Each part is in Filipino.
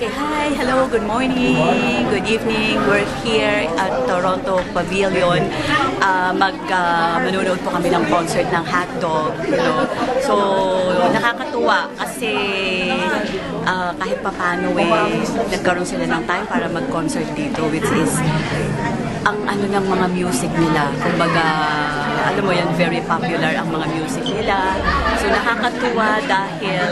Okay, hi, hello, good morning, good evening. We're here at Toronto Pavilion. Manonood po kami ng concert ng Hotdog, you know. So, nakakatuwa kasi kahit papano nagkaroon sila ng time para mag-concert dito, which is ang ano ng mga music nila. Kumbaga, alam mo yan, very popular ang mga music nila. So, nakakatuwa dahil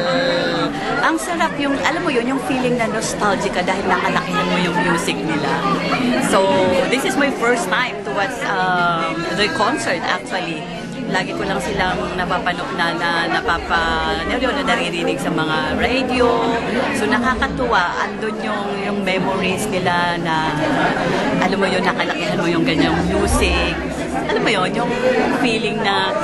ang sarap yung, alam mo yun, yung feeling na nostalgic ka dahil nakalakihan mo yung music nila. So, this is my first time to watch the concert actually. Lagi ko lang silang naririnig sa mga radio. So nakakatuwa, andun yung memories nila na, alam mo yun, nakalakihan mo yung ganyang music. Alam mo yun, yung feeling na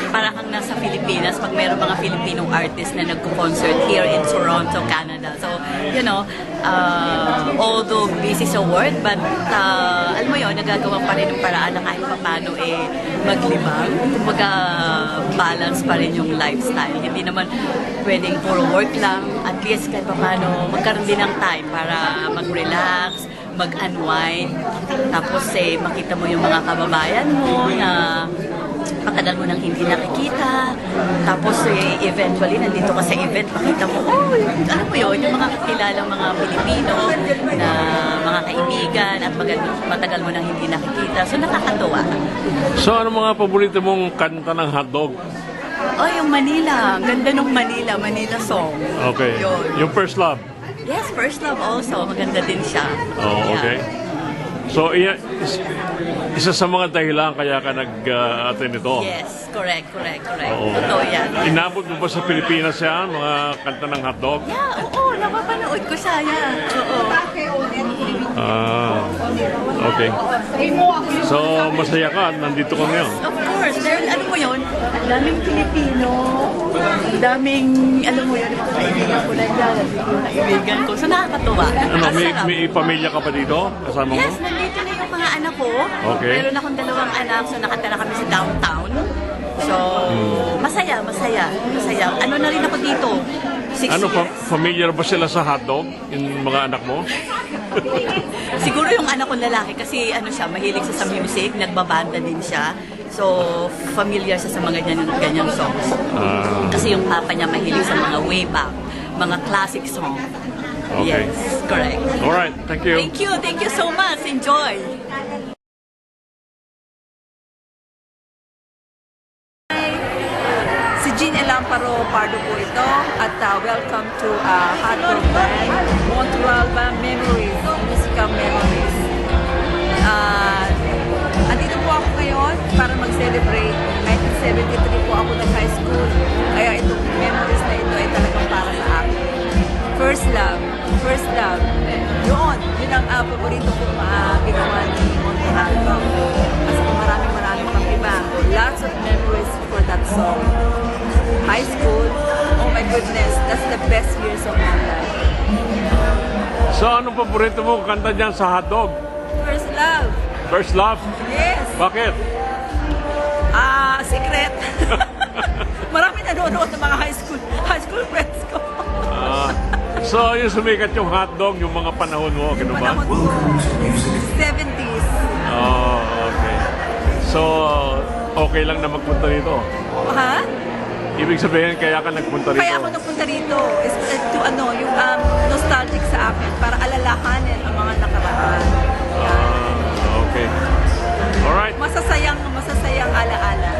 parang kang nasa Pilipinas pag mayroong mga Filipinong artist na nagko-concert here in Toronto, Canada. So, you know, although busy sa work, but alam mo yun, nagagawa pa rin yung paraan na kahit paano maglibang. Kumbaga, balance pa rin yung lifestyle. Hindi naman pwedeng puro work lang. At least kahit paano, magkaroon din ng time para mag-relax, mag-unwind. Tapos makita mo yung mga kababayan mo na matagal mo nang hindi nakikita. Tapos eventually, nandito ka sa event, makita mo, ano mo yun, yung mga kakilalang mga Pilipino na mga kaibigan at matagal mo nang hindi nakikita. So, nakakatuwa. So, ano mga paborito mong kanta ng Hotdog? Oh, yung Manila. Ganda nung Manila song. Okay. Yun. Yung First Love? Yes, First Love also. Maganda din siya. Oh, okay. Yeah. So, isa sa mga dahilan kaya ka nag-attend ito? Yes, correct. Oo. Totoo yan. Inabot mo ba sa Pilipinas yan, mga kanta ng Hotdog? Yeah, oo. Napapanood ko siya yan. Oo. Okay. So, masaya ka at nandito ka ngayon? Of course. Dahil ano mo yun, ang daming Pilipino, ang daming, alam mo yun, mga kaibigan ko na dyan, kaibigan ko. So nakakatuwa. Ano, may pamilya ka pa dito? Kasama mo? Yes, nandito na yung mga anak ko. Okay. Meron akong 2 anak, so nakatira kami sa downtown. So, masaya. Ano na rin ako dito? 6 Ano, years. familiar ba sila sa hotdog? Yung mga anak mo? Siguro yung anak kong lalaki kasi ano siya, mahilig siya sa music, nagbabanda din siya. So, familiar siya sa mga ganyang songs. Kasi yung papa niya mahilig sa mga way back, mga classic song. Okay. Yes, correct. Alright, thank you. Thank you so much. Enjoy. Si Jean Elamparo Pardo po ito at welcome to Hotdog Band, Montreal Band Memories, Musical Memories. Andito po ako ngayon para mag-celebrate. 1973 po ako nag-high school, kaya itong memories na ito ay talagang para sa akin. First love. Yun ang paborito kong ginawa ni Montreal Band. Kasi maraming pang iba. Lots of memories for that song. High school, oh my goodness, that's the best years of my life. So, anong paborito mo kanta dyan sa hotdog? First love. First Love? Yes. Bakit? Secret. Marami nanonood ng mga high school friends ko. So, yung sumikat yung hotdog, yung mga panahon mo, gano'n ba? Panahon ko, 70s. Oh, okay. So, okay lang na magpunta dito? Ha? Ibig sabihin, kaya ka nagpunta rito? Kaya ako nagpunta rito is to yung nostalgic sa akin para alalahanin ang mga nakaraan. Okay. Alright. Masasayang alaala.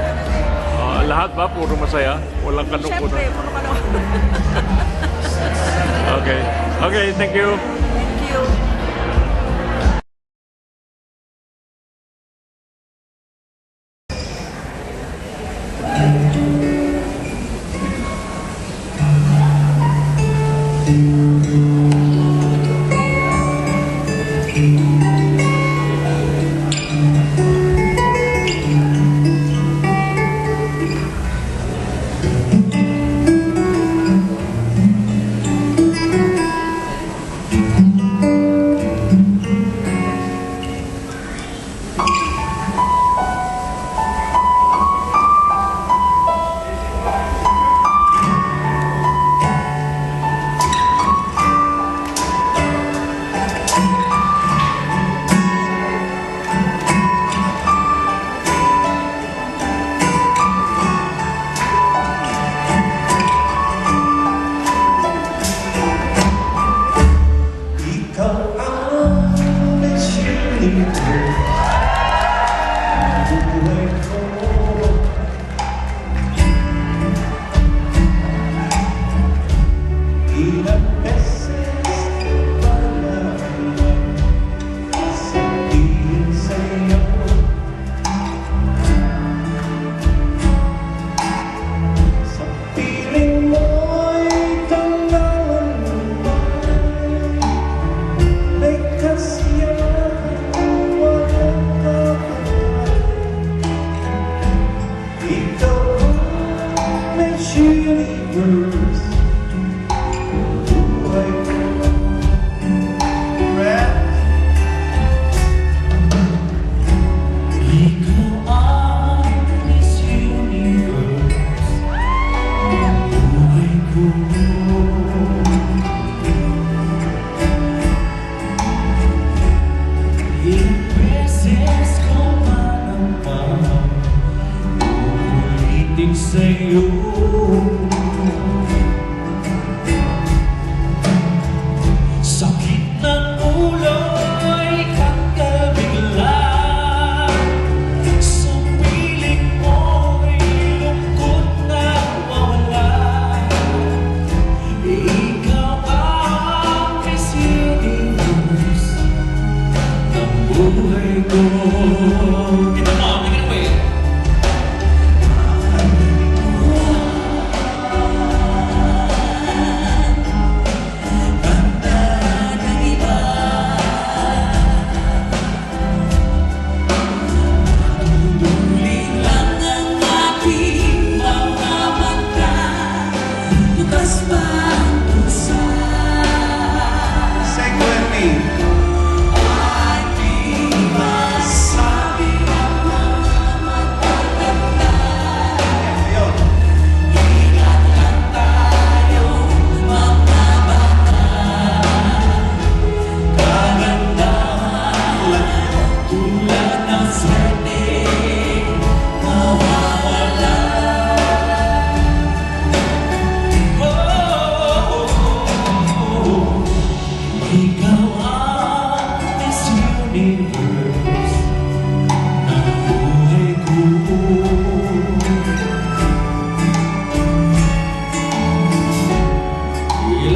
Lahat ba? Puro masaya? Walang kalungkutan? Siyempre, puro kalungkutan. Okay, thank you. Thank you.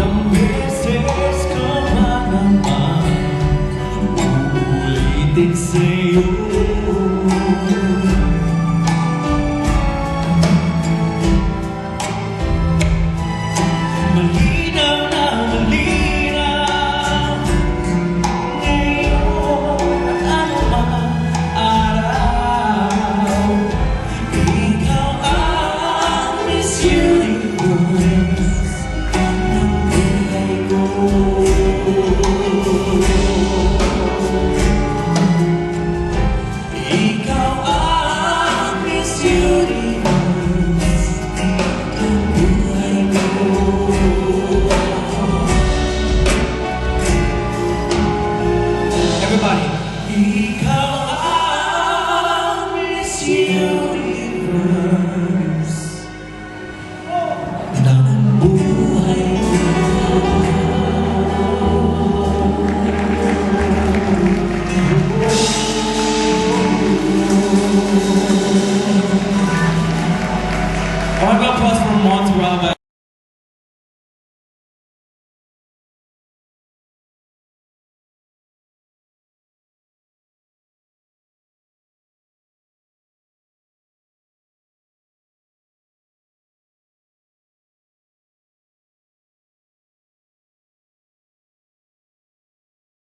Ilang beses ka ba naman uulitin sa'yo